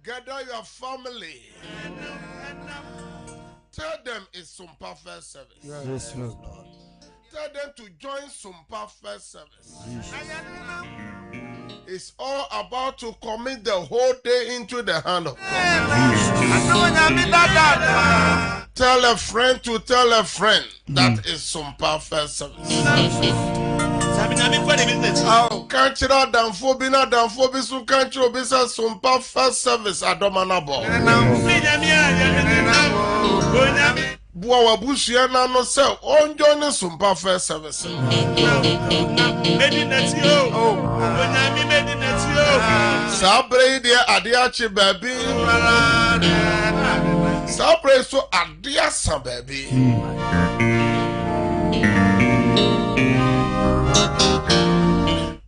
Gather your family. Tell them it's Sumpa First Service. Yes, Lord. Tell them to join Sumpa First Service. It's all about to commit the whole day into the hand of God. Tell a friend to tell a friend that is Sumpa First Service. Can't you not done for being not done for this country or business Sumpa First Service? I don't know. Buawa Bushia no sell on joining Sumpa First Service. Sabre dear Adiachi baby. Sabre so Adiasa baby.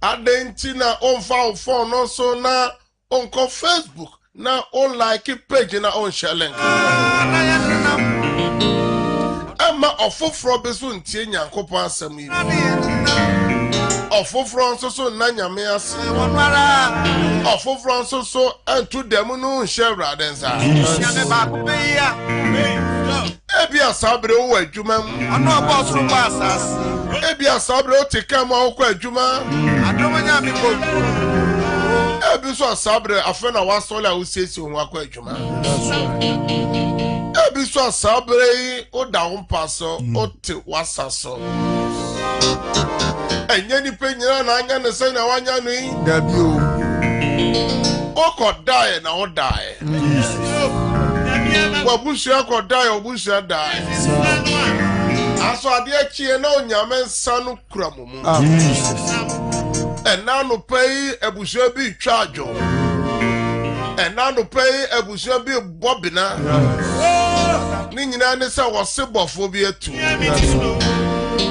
Adentina on file phone also na on Facebook na on like page na on sharing. Emma ofofro beso ntie Nyankopon asem yi. Ofofro nso so na nyame ase. Ofofro nso so entu dem no nhye radensa. Ebi asabre wo adwuma mu. Ano oboso mba asase. Ebi asabre o tika mu akọ adwuma. Adomo nyame ko. Ebi so asabre afa na wasole a usesi ho akọ adwuma. Ebi so asabre o da ho paso o te wasaso. Enye ni penyira na anya ne se na wanya no yi. Da bi o. O ko die na o die. Wabushia ko die obushia die. Aso ade achie na onyame nsa no kura mumu. Jesus. Ena no pay ebushia bi twajo. Ena no pay ebushia bi bobina. Ni nyina ne se wose bofo bi atu.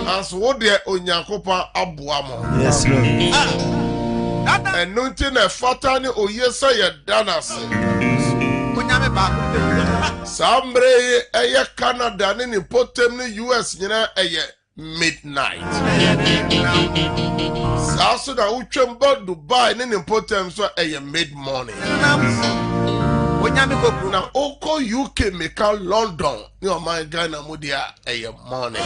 Aso wo de Onyankopon aboa mo. Yes Lord. Enu nti na fata ni oyesa ye danase. Sambre eye Canada ni potem ni US nyina eye midnight. Saso na uchemba Dubai ni potem so eye mid morning. Na oko UK meka London ni o my Ghana mudia eye morning.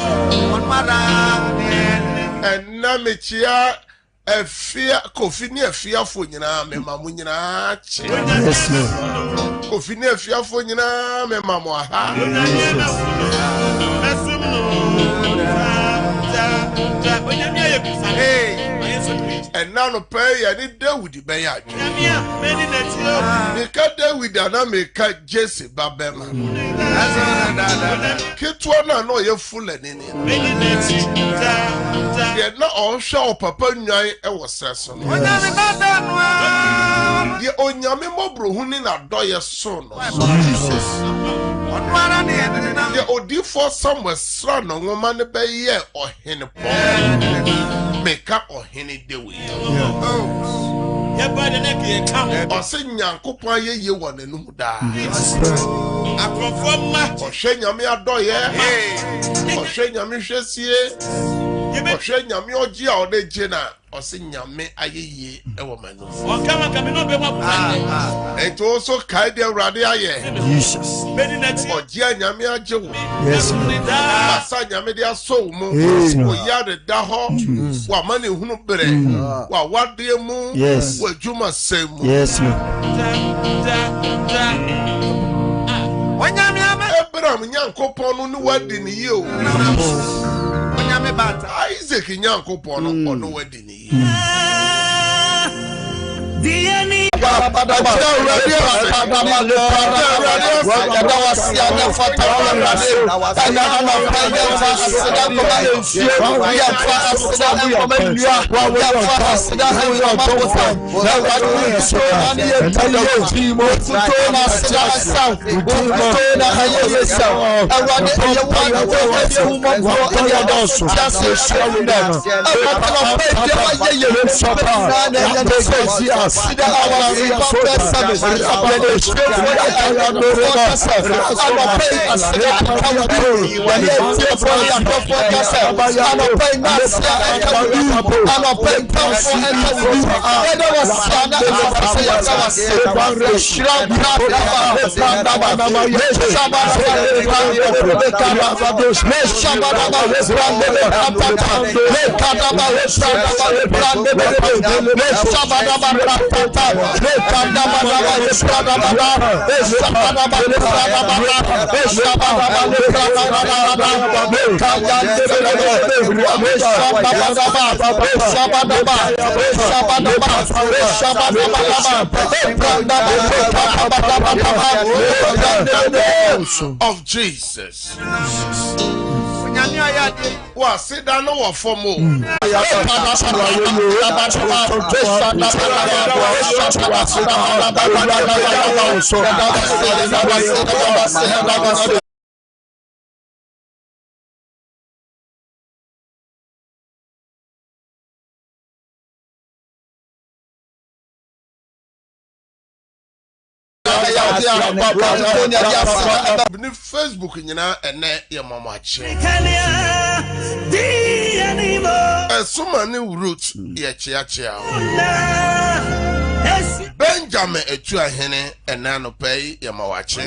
And na mechia efia kofi ni efia fo nyina me mamu nyina che. Yes Lord. Kofi ni efia fo nyina me mamu aha. And now no pay any David be ya. Make David and make Jesse Babema. Kitwa na no ye full and in it. Ye na all show papa nyai e was seson. Ye onyame mobro hu ni na do ye so no. Ye odi for somewhere sra no woman be ye ohene po. Meka ohene dewe. Ye bade na ke kam. O se Nyankopon ye won enum da. Akrofoma o hwe nyame adoye. O hwe nyame hwesie. O hwe nyame oji a o de gina. O se nyame ayeye e wo manu. O kama kame no be mo. Eto so kai de urade aye. Jesus. Oji nyame ajewo. Yes. Asa nyame de aso mu. O ya de da ho. Wa mane hunu bere. Wa wade mu. Wa juma sem. Yes. Abraham Nyankopon no wadi ni yi o. Onyame bata Isaac Nyankopon no wadi ni yi. Diani Sida of Jesus. Wa sit down no for more. Facebook nyina ene ye mama che Sumani root ye chia Benjamin etu ahene ena no pay ye mawache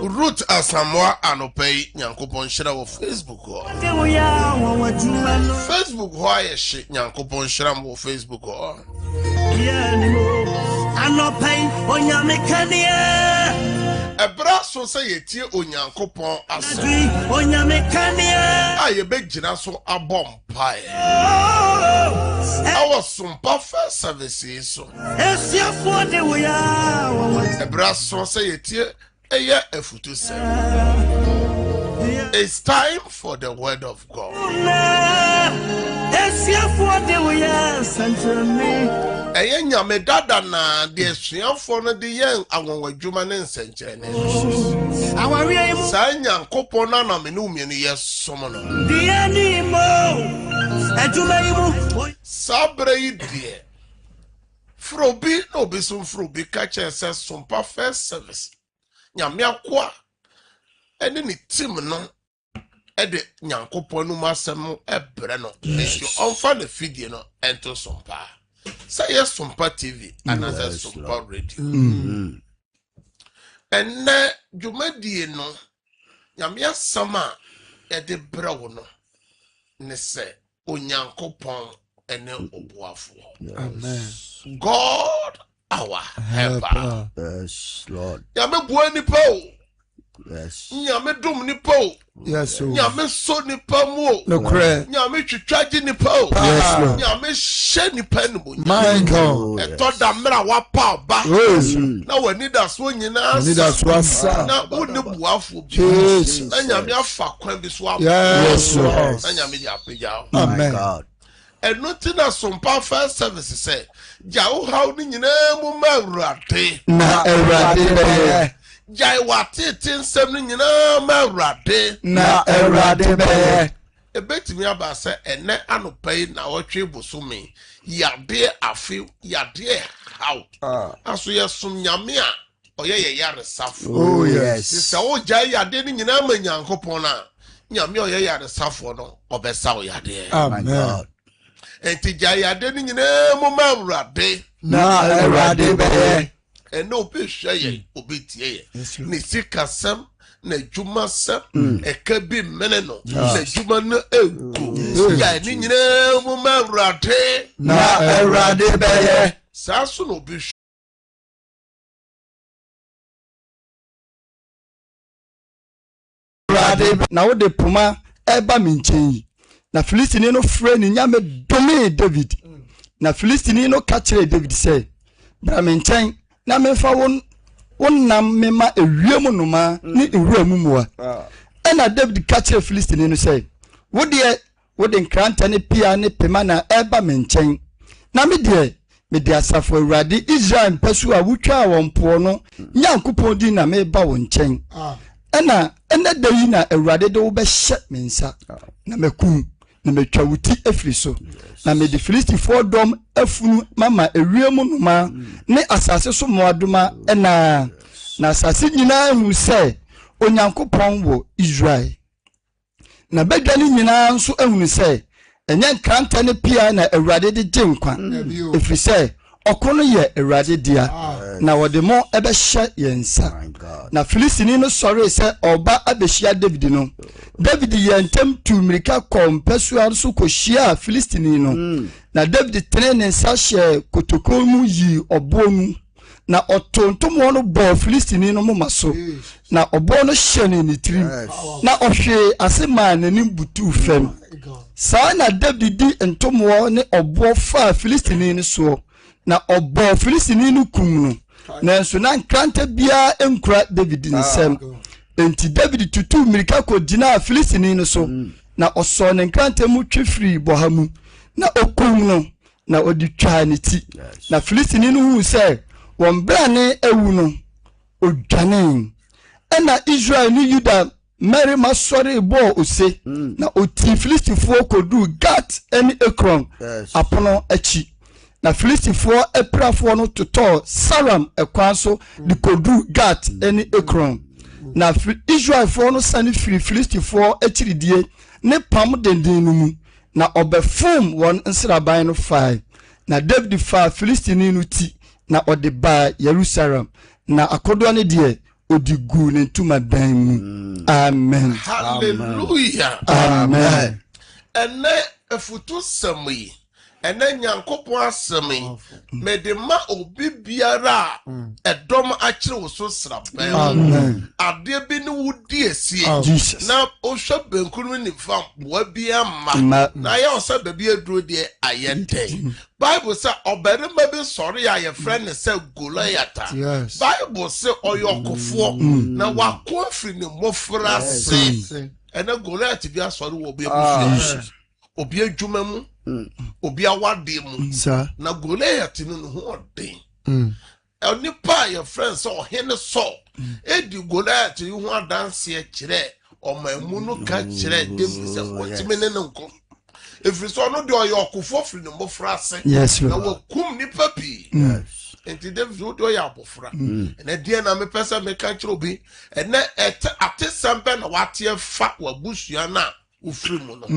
root asamwa anopay nyankopon hira wo Facebook ho Facebook ho aye nyankopon hira wo Facebook ho anopay onyamekania ebra so say yetie onyankopon aso onyamekania aye begina so abom pai our sumpa first services so esiafo de wo ya ebra so say yetie eye efutu say it's time for the word of God. Eye nyame dada na de suafo no de yen awonwadwuma ne nsenkyene sa nyankopon na na me no mienu yesom no de animo adwuma yimu sabre idie frobi no besum frobi ka chese sompa first service nyame akwa ene ni team no ede nyankopon no masem ebre no you onfa the video no ento sompa say yes sompa TV another sompa radio enne dwumadie no nyame asama ede brewo no ne se onyankopon ene obuafo. Amen. God our helper. Yes, Lord. Nyame bua nipa. Yes. Nyame dum nipa. Yes. Nyame so nipa mu. No cray. Nyame twitwaje nipa. Yes, Lord. Nyame hye nipa no. My God. Eto da mra wa pa ba. Yes. Na wani da so nyina. Ni da so asa. Na woni buafo bi. Yes. Na nyame afa kwan bi so. Yes, Lord. Na nyame ya peja. Amen. God. And nothing as some first service say, Jau how ni nyina mu mawrade. Na erade. Jai wati tin sem ni nyina mawrade. Na erade. E betimi aba say ene anopai na wotwe bosumi. Yade afi yade how. Aso yesum nyame a oye ye yare safo. Oh yes. Sisa o jai yade ni nyina ma nyankopon na. Nyame oye yare safo no obesa o yade. Amen. Enti jayade ni nyina mu mawrade na erade be ene obi hweye obi tie ye ni sikasem na djuma sem eka bi mene no na djuma no egu ya ni nyina mu mawrade na erade be saso no obi erade na wo de puma eba mi nchen na Filistini no frɛ ni nyame dome David na Filistini no ka kyerɛ David sɛ bra me nkyɛn na mefa wonam mema ewiem noma ne ewura mu muwa ɛna David ka kyerɛ Filistini no sɛ wode nkranta ne pia ne pema na ɛba me nkyɛn na me de asafo Awurade Israel mpasu a wutwa wɔn po no Nyankopɔn di na meba wo nkyɛn ɛna da yi na Awurade de wo bɛhyɛ me nsa na makum na metwa wuti afiri so na me de Filistifoɔ dɔm afunu mama ewiem noma ne asase so moadoma ɛna na asase nyinaa hu sɛ Onyankopɔn wɔ Israel na badwane nyinaa nso ahunu sɛ ɛnyɛ nkranta ne pia na Awurade de gye nkwa efiri sɛ ɔko no yɛ Awurade dia na wɔde mo ɛbɛhyɛ yɛn nsa na Filistini no sɔre sɛ ɔba abɛhyia David no David yɛ ntɛm tu mmirika kɔ mpɛsoa so kɔhyia Filistini no na David tene ne nsa hyɛ kotoko mu yi ɔboɔ mu na ɔtontomo no bɔ Filistini no moma so na ɔboɔ no hyɛ ne tirim na ɔhwe ase maa n'anim butu fam saa na David di ntomo ne ɔboɔ fa Filistini no so na ɔbɔ Filistini no kum no nanso na nkranta bia enkura David nsɛm enti David tutu mmirika kɔgyina Filistini no so na ɔsɔ ne nkranta mu twefiri bɔha mu na okum no na ɔde twa ne ti na Filistini no hu sɛ wɔn brane ewu no odwane ɛna Israel ne Juda mmarima sɔre bɔɔ ose na oti Filistifoɔ kodu Gat ɛne Ekron apono akyi na Filistifoɔ epirafoɔ no totɔ Saram ɛkwan so de kodu Gat ɛne Ekron na Israelfoɔ no sane firi Filistifoɔ akyiridie ne pam denden no mu na ɔbɛfom wɔn nsraban no fae na David fa Filistini no ti na ɔde ba Jerusalem na akodoɔ ne deɛ odi gu ne ntuma dan mu amen hallelujah amen ene efutu sami ene Nyankopɔn asami me de ma obi biara edom akyere wo so sraban amen ade bi ne wudi esie Jesus na ohwe benkuru ni fam bo bia ma na ya osa ba bi aduro de ayente Bible say obarima bi sɔre ya ye friend ne say Goliath Bible say oyokofo na wako afiri ne mofra se ene Goliath bi asɔre wo bi abusu obi adwuma mu obi awade mu na Goliath no ho ɔden onipa your friends so hene so edi Goliath yi ho adanse kyerɛ ɔmamu no ka kyerɛ David sɛ wɔtime ne nko efiri so no de ɔyɔkofo firi ne mbofra ase na wakum nipa pi enti David wo de ɔyɛ abofra ene die na me pesa me ka kyerɛ obi ene atesambe na wate fa wabusua na ufiri mu no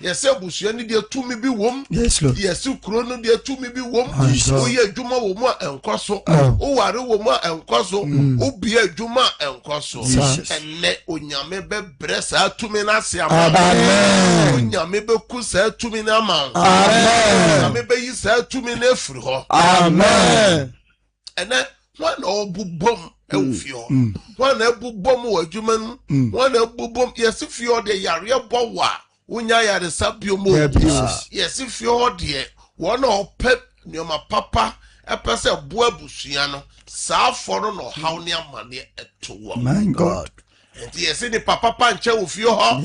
yese abusua ni de tumi bi wom yese kuro no de tumi bi wom o ye adwuma wo mu enkoso o ware wo mu enkoso o bia adwuma enkoso enne onyame be bresa tumi na se ama amen onyame be ku sa tumi na ama amen onyame be yi sa tumi na efiri ho amen enne wana obubom ewfio wana ebubom wadwuma nu wana ebubom yesifio de yare bowa unya yare sabio mo yesifio de wana opep nioma papa epese bo abusua no saa foro no haw ne amane etowo my God enti yesi ni papa nche wo fio ho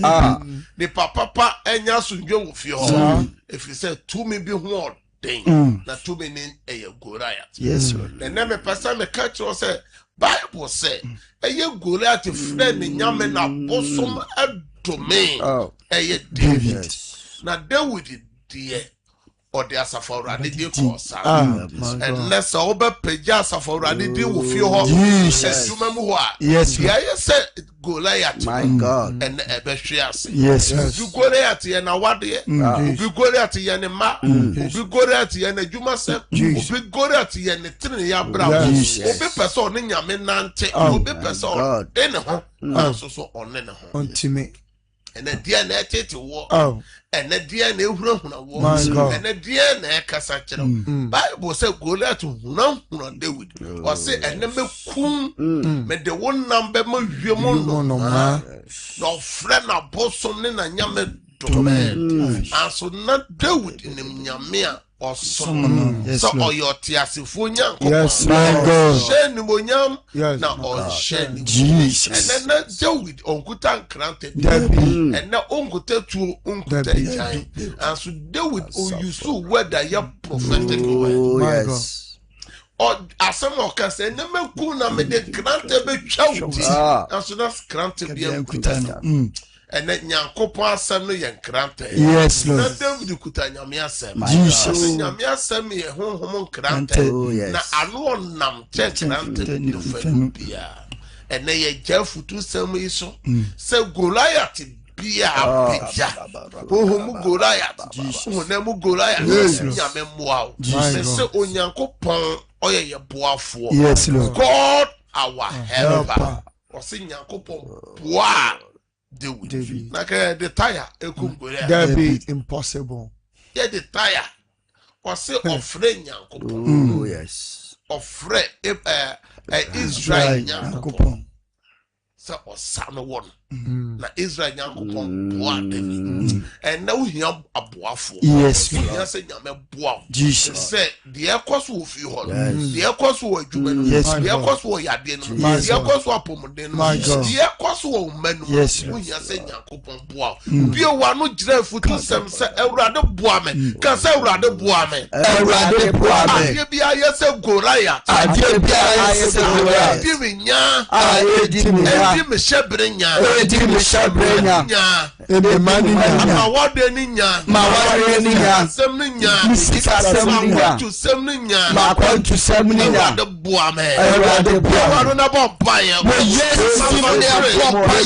ni papa enya sundwe wo fio ho efise tumi bi ho den na tumi ni eye Goliath yes Lord na me pasa me catch o say Bible say eye Goliath friend nyame na bosom adome eye David na David die ode asafawrade die kosa unless oba peja asafawrade die wo fie ho eduma mu ho a yes ya say Goliath my God and ebehwe ase yes Goliath ye na wade obi Goliath ye ne ma obi Goliath ye na adwuma se obi Goliath ye ne tene ya bra obi person ne nyame nante obi person ene ho so one ne ho ontime ene dia na etete wo ene dia na ehurahuna wo ene dia na ekasa kyerɛ Bible say Goliath hunahuna David o say ene mekum me de wonam be ma hwem no na ofre na bosom ne na nyame dome aso na David nim nyame a osom so oyoti asifo nyanko yes my God sheni monyam na on sheni Jesus and then David onkuta nkrante and na onkuta tu onkuta jai and so David o yusu whether ya prophetic word yes or asem okase na meku na me de nkrante be twa wuti and so na nkrante bia onkuta ene nyankopon asem no ye nkrante Yes, Lord. na David kuta nyame asem Jesus. nyame asem ye honhom nkrante na ano nam nkrante no fa bia ene ye jafutu sem yi so se Goliath bia bia honhom Goliath honhom Goliath nyame moa se onyankopon oye ye boafo. Yes, Lord. God our helper osi nyankopon boa David. Na ke the tire ekum Goliath. That be impossible. Yeah, the tire. Osi ofre nyankopon. Oh yes. Ofre Israel nyankopon. So osano won. Na Israel nyankopon boa David. And now he am aboafo. Yes, Lord. Yes, nyame boa. Jesus. Say the ekwaso ofi ho. The ekwaso adwuma no. The ekwaso yade no. The ekwaso apomden no. The ekwaso manu. Yes, Lord. Yes, nyankopon boa. Bi o wa no gira futu sem se Ewurade boa me. Ka se Ewurade boa me. Ewurade boa me. Ade bia yese Goliath. Ade bia yese Goliath. Di me nya. Edi me nya. Edi me shebre nya. Edi me shebre nya. Edi mani nya. Ma wode ni nya. Ma wode ni nya. Sem ni nya. Misika sem ni nya. Tu sem ni nya. Ma kwantu sem ni nya. Ewurade boa me. Ewurade boa me. Ewurade na bo pa ye. Mo Yesu mo de bo pa ye.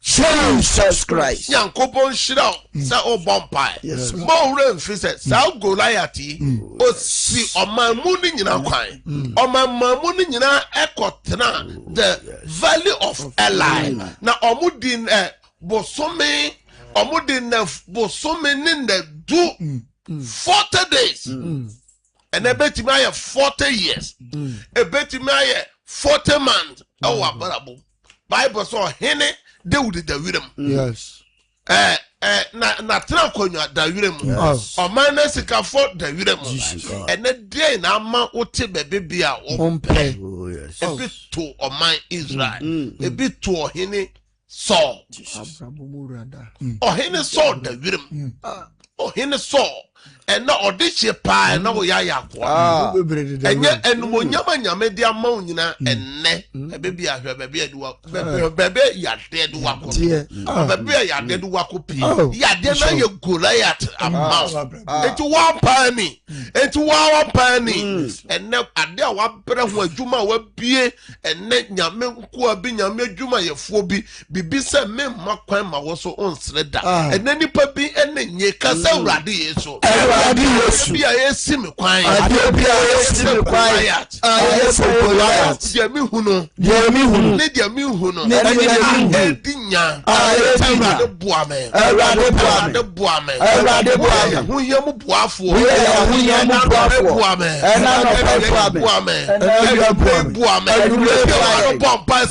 Jesus Christ. Yankopon shira sa o bompai. Mo re mfi se sa Goliath o si omamu ni nyina kwan. Omamu ni nyina ekotena the valley of Eli. Na omudin bosome omudin bosome ni na do 40 days. And ebetimi aye 40 years. Ebetimi aye 40 months. E wa barabo. Bible so hene David da wirem. Yes. Na tra konwa da wirem. Oman na sikafo da wirem. Ene dey na ama wote bebe bia Ompe. Oh yes. ebi to oman Israel. Ebi to hene Saul. Ohene Saul da wirem. Ohene Saul and no audition pa na wo ya yakwa enye enumonyama nyame de ama onyina enne baby ahwe baby aduwa baby ya de do wako baby ya de do wako pi ya de na ye Goliath ama enti one penny enti one penny enne ade a wa brɛ ho adwuma wa bie enne nyame nko abi nyame adwuma ye fo bi bibi se me makwan ma wo so onsreda enne nipa bi enne nye kasa Awurade Yesu Bia yesi me kwan. Bia yesi me kwan. Yesi Goliath. Dia mi hunu. Ne dia mi hunu. Ne dinya. Awurade boa me. Awurade boa me. Hu yam boafo. Hu yam boafo me. Na no boa me. Boa me. Bomb pass.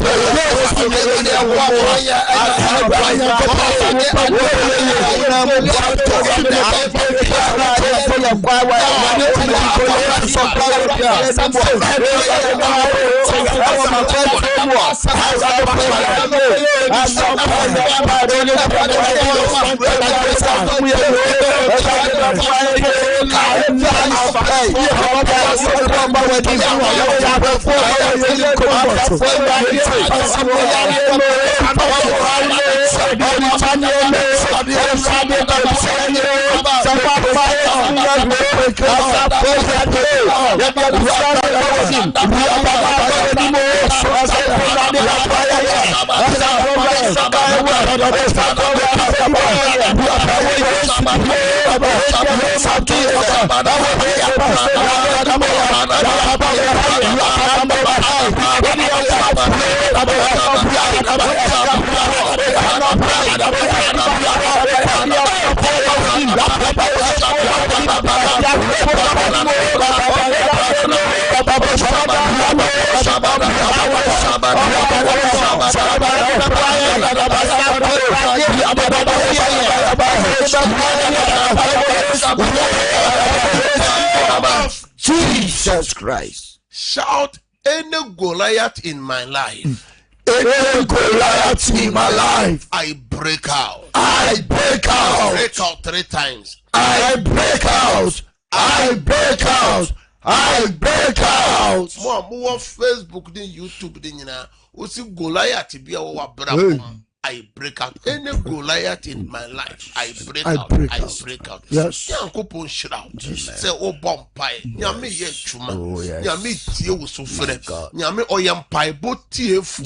Jesus Christ. Shout any Goliath in my life. Any Goliath in my life. I break out. I break out. Break out 3 times. I break out. I break out. I break out. More Facebook than YouTube than you know. We see Goliath be our brother. I break out any Goliath in my life. I break out. I break out. Yes. Yankopon shout. Say oh bomb pie. Nyame ye chuma. Nyame tie wo so frɛ. Nyame oyam pie bo tie fu.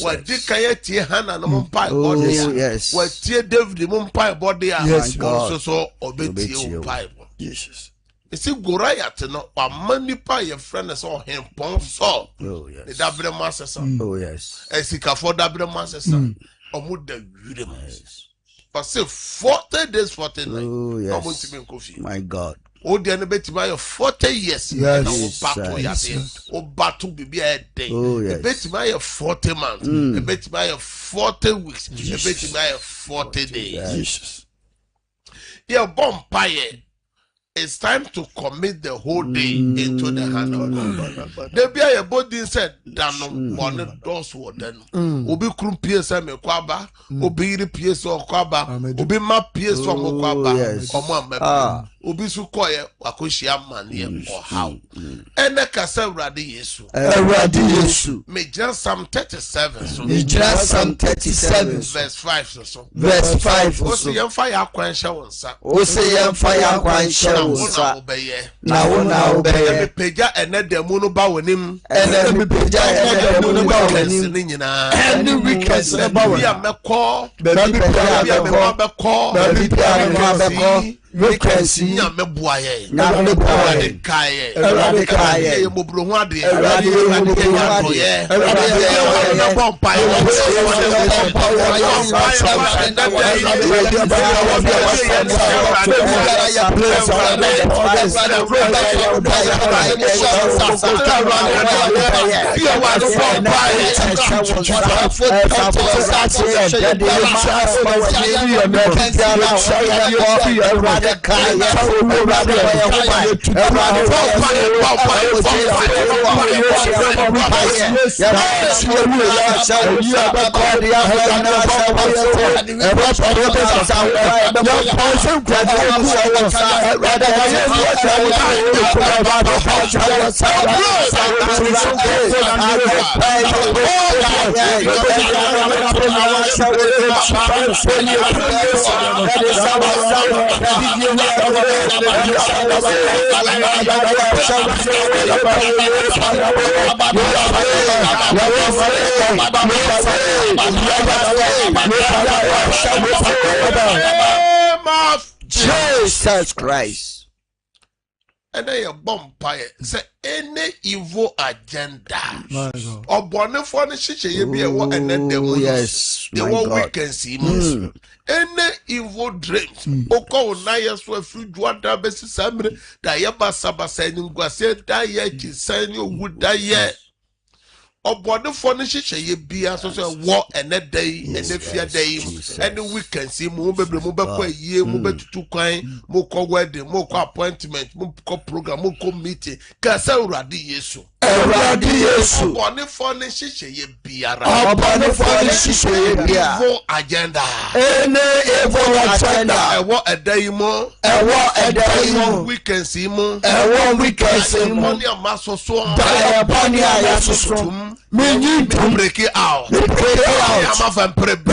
Wa di kaya tie Hannah no mon pie body. Yes. Wa tie David mon pie body. Yes, God. So obetie wo pie. Jesus. You see Goliath no amani pa your friend so him pon so. Oh yes. The dabre master. Oh yes. Esika for dabre master. Omuda yudem. But say 40 days, 40 nights. Oh yes. My God. Oh, the enemy by 40 years. Yes. O battle be a day. Oh yes. A bet by 40 months. A bet by 40 weeks. A bet by 40 days. Jesus. Yeah, bomb pie. It's time to commit the whole day into the hand of God. There be a body said, "Dano, one doors were done. Obi krum PSM kwaba, obi iri PS or kwaba, obi ma PS from kwaba, omo amebe, obi su koye wakoshia manie or how." Ene kasa Awurade Yesu. Awurade Yesu. Me just Psalm 37 so. Me just Psalm 37 verse 5 so. Verse 5 so. O se yemfa ya kwansha wonsa. O se yemfa ya kwansha wonsa. Na wona obeye. Me peja ene demu no ba wonim. Ene me peja ene demu no ba wonim. Any weakness ba wonim. Bia mekọ. Baby bia mekọ. Baby bia mekọ. Weakness nyame boaye. Nyame boaye. Kaye. Awurade kaye. E mobro ho ade. Awurade mobro ho ade. Awurade bompa. Jesus Christ. And then you bumpire say any evil agenda. Or born for the shishi you be a one and then the yes, the one we can see. Any evil dreams. Oko na yeso free juada besi samre da ye basaba sending gwase da ye kisani owu da ye. Obode for the shishi ye be as so war and a day and a fear day and the weekend see mo be kwa ye mo be tutu kwan mo ko wedding mo ko appointment mo ko program mo ko meeting ka sa urade yesu obode for the shishi ye biara evil agenda evil agenda ewo a day mo weekend see mo money amaso so me break it out. I'm off and break it out.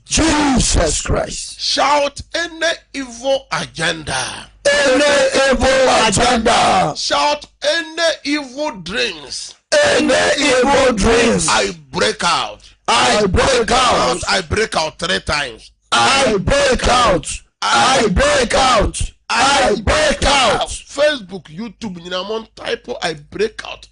Jesus Christ. Shout any evil agenda. Any evil agenda. Shout any evil dreams. Any evil dreams. I break out. I break out. I break out 3 times. I break out. I break out. I break out. Facebook, YouTube, you type I break out.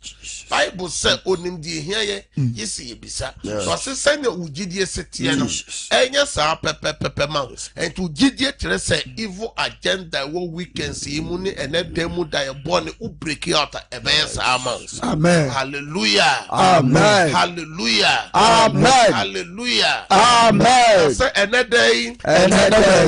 Bible said onim die here ye see bisa. So say send you ugidie setie no. Enya sa pepe ma. And to ugidie kire say evil agenda wo weekend see mu ni ene demu da ye born u break out e be sa ma. Amen. Hallelujah. Amen. Hallelujah. Amen. Hallelujah. Amen. Say ene day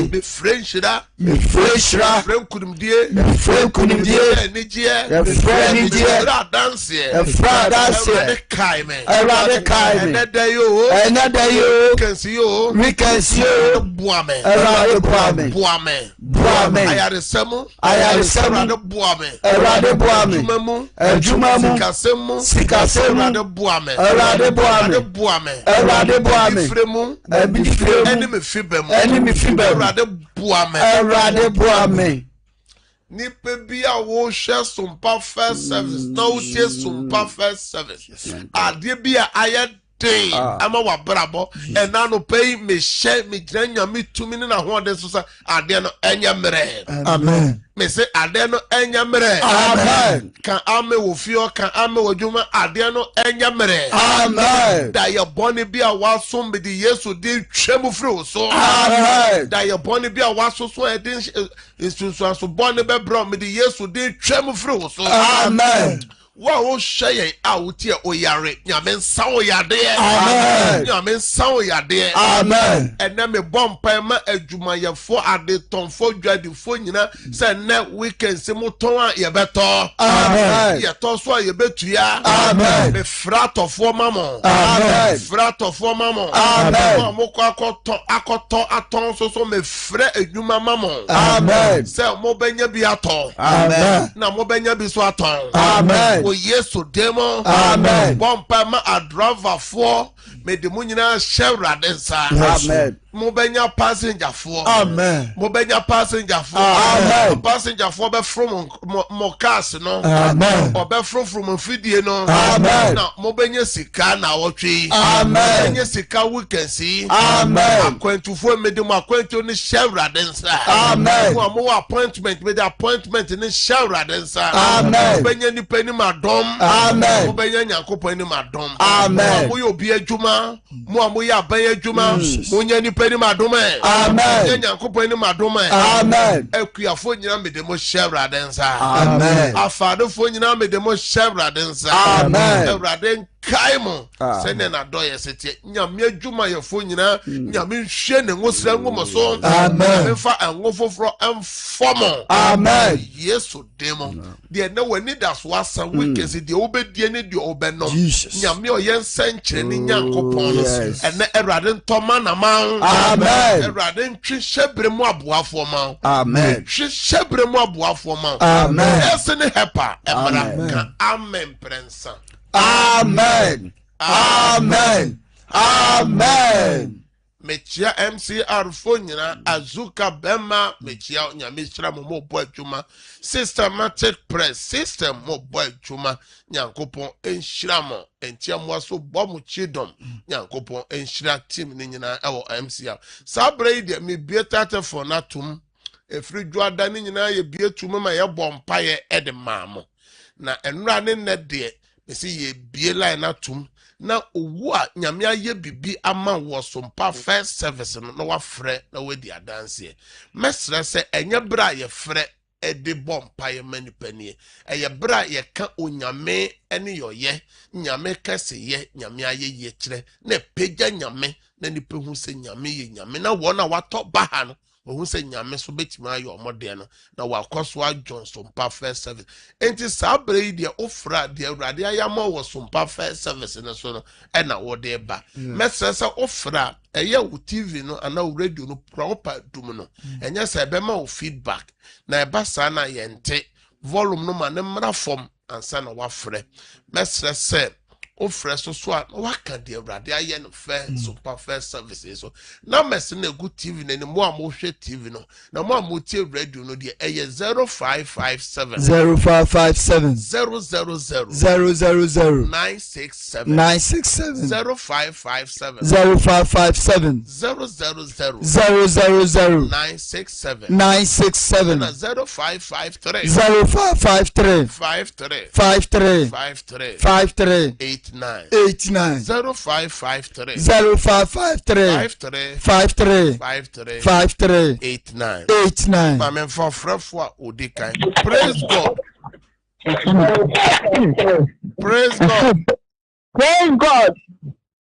be French da. Me French da. Friend kunimdie. Friend kunimdie. Enijie. Friend enijie. Dance Father say, Everybody kai me. Another you can see you. We can see you. Buame. I had a semo. Buame. Jumamu. Sikasemu. Buame. Fremu. Enemy Buame. Nipe bi a wo share some perfect service na wo tie some perfect service ade bi a aye day ama wa brabo and na no pay me share me gyanya me tumi ne na ho de so sa ade no enya mere amen me say ade no enya mere amen kan ame wo fio kan ame wo dwuma ade no enya mere amen da ye boni bi a wa so me di Yesu di twemu firi wo so amen da ye boni bi a wa so e din so boni be bro me di Yesu di twemu firi wo so amen Wa share out here oyare. Nyame nsa oyade. Amen. Nyame nsa oyade. Amen. And then me bompa ma adwumayefo adetonfo dwadifo nyina say na weekend se moton a ye beto. Amen. Ye to so a ye betua. Amen. Me fratofo mamo. Amen. Fratofo mamo. Amen. Mo ko akoto aton so me frɛ adwuma mamo. Amen. Say mo benya bi aton. Amen. Na mo benya bi so aton. Amen. O Yesu demo. Amen. Bompa ma adriver fo me de mo nyina hyɛwrade nsa. Amen. Mo benya passenger fo. Amen. Mo benya passenger fo. Amen. Passenger fo be from mo cars no. Amen. Or be from fidie no. Amen. Na mo benya sika na wotwe. Amen. Benya sika weekend si. Amen. Akwentufo me de mo akwentu ni hyɛwrade nsa. Amen. Mo appointment me de appointment ni hyɛwrade nsa. Amen. Mo benya ni pani madom. Amen. Mo benya nyankopɔ ni madom. Amen. Mo yo bi adwuma, mo ya ban adwuma, mo nya ni pani madom. Amen. Nyankopɔ ni madom. Amen. Akuafo nyina me de mo hyɛwrade nsa. Amen. Afadofo nyina me de mo hyɛwrade nsa. Amen. Awurade kaimo sene na doye sete nyame adwuma yefo nyina nyame hwe ne ngosra ngomo so Amen. fa angofofro emfomo. Amen. Yesu demo de na wani da so asa wikesi de obedie ne de obeno nyame oyen senkyere ne nyankopon ene Awurade ntoma na man. Amen. Awurade ntwe hyebre mu aboafo man. Amen. Twe hyebre mu aboafo man. Amen. Ese ne hepa emra ka amen prensa. Amen. Amen. Amen. Mechia MCR fonyina azuka bema mechia nyame hira mo bo adwuma systematic press system mo bo adwuma nyankopon enhira mo entia mo aso bo mo chidom nyankopon enhira team ni nyina ewo MCR sabre ide me bietata for natum efri dwada ni nyina ye bietum ma ye bompaye ede maamo na enura ne ne de mesi ye bie line natum na owu a nyame aye bibi ama wo sompa first service no na wafrɛ na wadi adanse mesrɛ sɛ enye bra ye frɛ ede bompa ye manipanie eye bra ye ka onyame ene yoye nyame kase ye nyame aye ye kyerɛ na pagya nyame na nipa hu sɛ nyame ye nyame na wo na watɔ baha no who say nyame so betima ayo omode no na wakoso adjon sompa first service enti sabre de ofra de awrade ayama wo sompa first service no so no e na wo de ba mesesa ofra eye wo TV no ana wo radio no proper dum no enye se be ma wo feedback na e ba sa na yente volume no ma ne mra fom ansa na wafre mesre se ofre so a waka de awrade aye no super first services so na mess na good TV na mo hwe TV no na mo tie radio no de eye 0557 0557 000 000 967 967 0557 0557 000 967 967 967 0553 0553 53 53 53 53 89 0553 0553 53 53 53 89 89 Mame for frefo odikan. Praise God. Praise God. Praise God.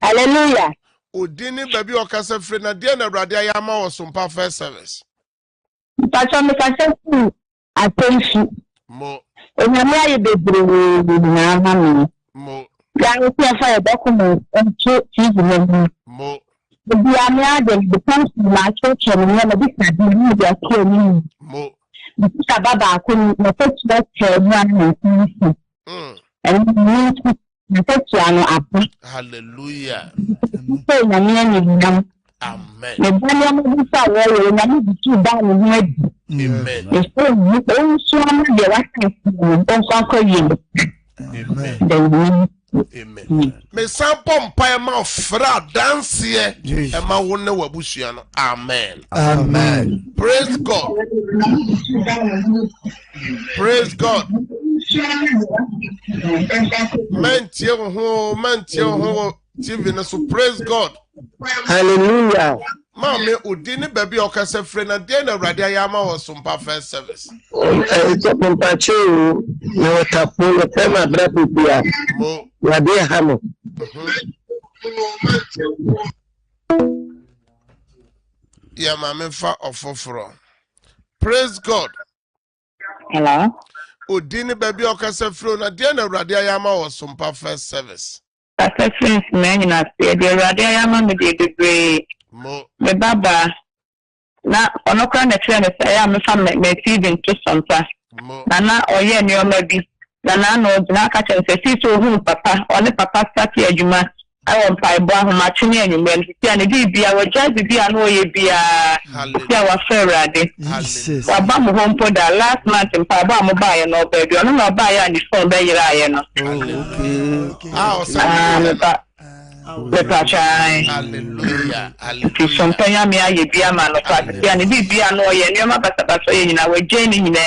Hallelujah. Odini baby okasa free na dia na Awurade ayama wo sompa first service. Pastor me kasa ku atention. Mo Onyame aye bebree na mama. mo Ya o ti afa e document into TV no. mo Obi ame ade the person na church no na bi ka di ni dia ki ni. mo Bi ka baba ko na church na na ni. And na church ano apo. hallelujah. So na ni nam. Amen. Me bani mo bi sa wo na mi bi tu ba ni adi. Amen. So you so am de wa kan Amen. Amen. Me sampo mpa ma ofra dance e ma wo ne wabusua no. Amen. Amen. Praise God. Praise God. Mantie ho TV no so praise God. Hallelujah. Mame udini baby okase frena de na Awurade ayama wo sompa first service. So compacho no tapo no tema brapo bia. Mo Awurade hamo. Yeah, mame fa ofoforo. Praise God. Hello. Udini baby okase frena de na Awurade ayama wo sompa first service. Pastor Prince man na say the Awurade ayama me dey bebre. Mo Me baba na onokra na tire me say ya me fa me feed into sompa. mo Na oye ni o ma bi. Na no na ka chen say si so hu papa, oni papa start adwuma. I want pai bo ahoma twene anyumen. Si ani bibia wo jazz bibia na oye bia. Si awa Awurade. Jesus. Waba mo hompo da last month mpa ba mo ba ye no baby. Ono na ba ye ani phone be yira ye no. Okay. Hallelujah. Something me aye bia ma no pa ti ani bibia no ye ni ma basa basa ye nyina we jeni nyina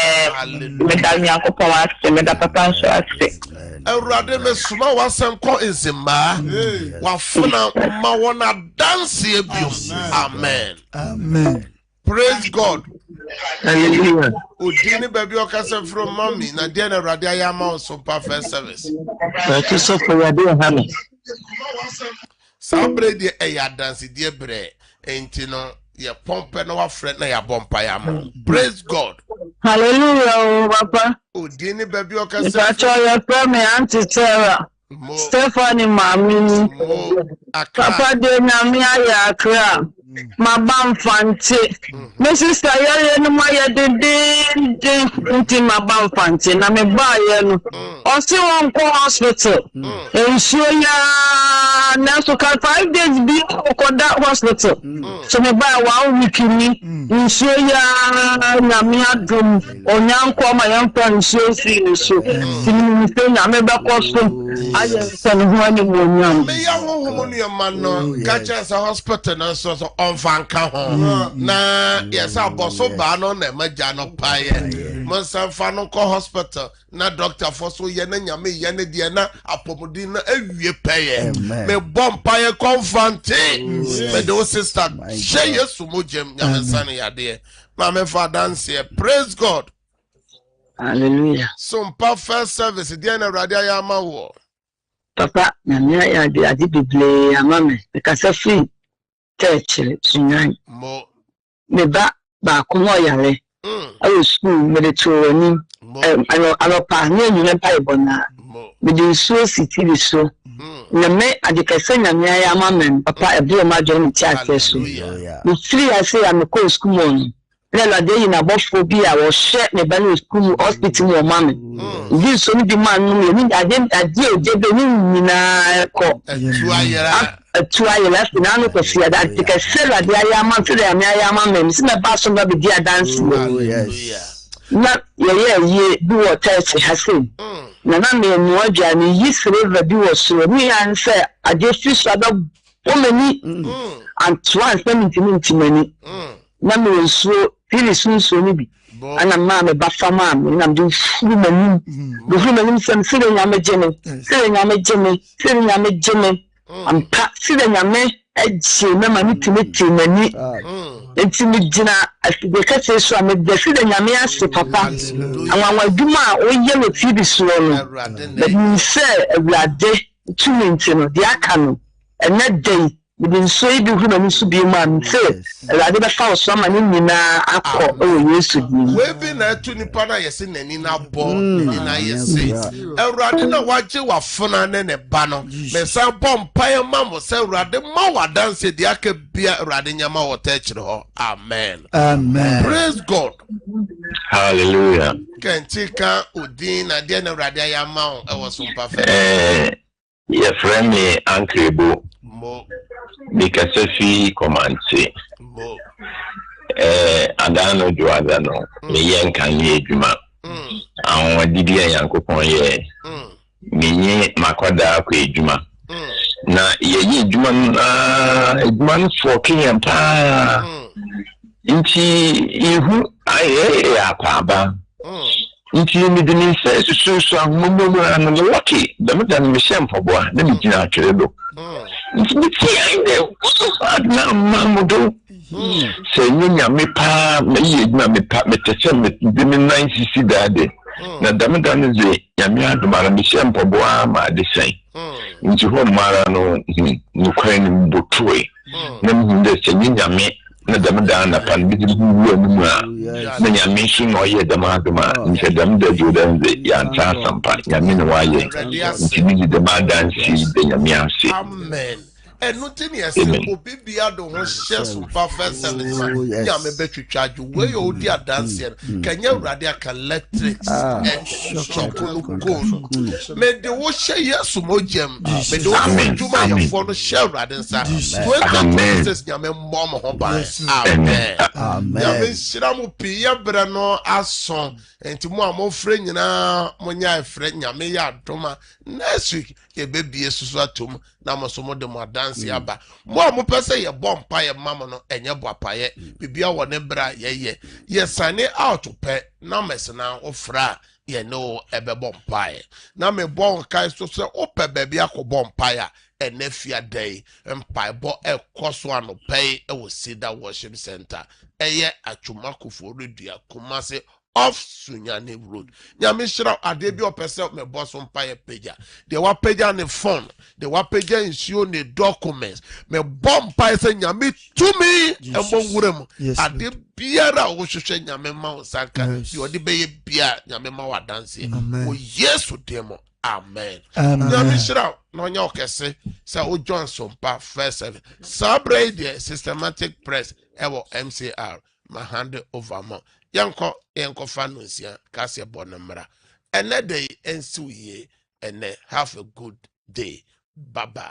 me da nyankopon ase me da papa nso ase Awurade me suma wasem ko ezima wafuna ma wona dance ebio. Amen. Amen. Praise God. Hallelujah. Udini baby okase from mommy na de na Awurade ayama so perfect service. So so for Awurade hamo. Sabre de eya dance de bre enti no ye pompe no wa friend na ya bompa ya ma. Praise God. Hallelujah papa Udini baby okase Pacho your from Auntie Sarah mo Stephanie mami mo papa de na mi aya akra ma bamfante me sister yeye no ma ye de nti ma bamfante na me ba ye no o si won ko hospital ensuo ya na so ka 5 days bi ko da hospital so me ba wa wikini ensuo ya na mi adom onyanko ma yan fa ensuo si so tini se na me ba ko so aye se no ho ani mo nyam me ya ho ho no man no catch sa hospital na so on fanka ho na yes aboso ba no na maja no paye mo san fa no ko hospital na doctor for so ye na nyame ye na die na apomudi na awie paye me bom paye confante me do sister she yesu mojem nyame san ya de ma me fa dance here. Praise God. Hallelujah. So perfect service die na Awurade ayama wo Papa na me ya de adi bible amame because free church sunyan mo me ba ko mo yare ayo school me de to ani ano pa na nyune bible na mo me de so city so na me adi kase na me ya amame papa e bi o ma jo ni church so me free I say am ko school mon na de yi na bofo bi a wo hye me ba no school hospital mo mame this so ni man no ni ade ojebe ni na ko tuayela na no ko sia da tika sela de ayama fere ame ayama mem si me ba so ba bi dia dance na ye bi wo church hasen na me no aja ni yisreva bi wo so ni anse ade fi so da o mani Antoine 70 mani na me so fili sunso ni bi ana mama ba fama na mdu furu mani sem sire nyame jeme ampa sire nyame eje na mani timeti mani entimi gina aside kase so am de sire nyame ase papa awanwa duma o ye no tibi so no but ni se Awurade tumi ntino de aka no ena dey bidin so ibi hu na nsu bi ma mse Awurade be fa so ma ni nyina akọ o Yesu di we bi na tu nipa na yesi nani na bo ni na yesi Awurade na waje wafuna ne ba no me san bom pae ma mo se Awurade ma wadanse di aka bia Awurade nyama wo ta kire ho. Amen. Amen. Praise God. Hallelujah. Kentika udin na de na Awurade ayama o e wo so perfect. Your friend me Uncle Mo because fi commande mo adano juadano me yen kan ye adwuma awon didi yankopon ye menye makoda akọ adwuma na ye adwuma na adwuma for Kenya pa nti ihu aye akaba nti mi dini se susu ahumumu na no lucky the mutan me shempo boa na mi gina atwere do nti mi ti ande na mamudo Say me pa me me pa me tese me de me 9cc dade. Na damadan ze nyame adumara me shempo boa ma de sen. Nti ho mara no kwani mbotwe. Na me de se nyame na damadan na pan bi de buwa mu a. Na nyame shi no ye damaduma nti damda jodan ze ya nta sampa nyame no waye. Nti bi de damadan si de nyame ase. Amen. And nothing yes, Obibia don't share some perfect service. Yame betri charge where you dear dancing. Can you radia electrics and chocolate gold? May the wash yes, some gem. May the one to my phone share radinsa. 2026 Yame mom hoba. Amen. Yame Shiramu Pia Brano as song and to more friend na Monya friend Yame ya Toma. Next week, ye baby is Susatum. Na masomo de mo dance aba mo pese ye bomb pa ye mama no enye boapa ye bibia wo ne bra ye sane out pe na mesna ofra ye no ebe bomb pa ye na me bon kai so se ope baby akobom pa ya enefia day empa bo ekoso ano pay e wo Cedar Worship Center eye atwumakofo redua Kumase off Sunyani Road. Nyame shira ade bi opese me boss on paye page. They wa page ne phone. They wa page ensure ne documents. Me bomb paye se nyame to me embo wurem. Ade biara wo hwehwe nyame ma sanka. Di odi beye bia nyame ma wa dance. O Yesu demo. Amen. Nyame shira no nya okese se o Johnson pa first service. Sabre the systematic press ewo MCR. My hand over mo. Yanko fanusia kasi bonamra. Ene day ensu ye ene have a good day. Bye bye.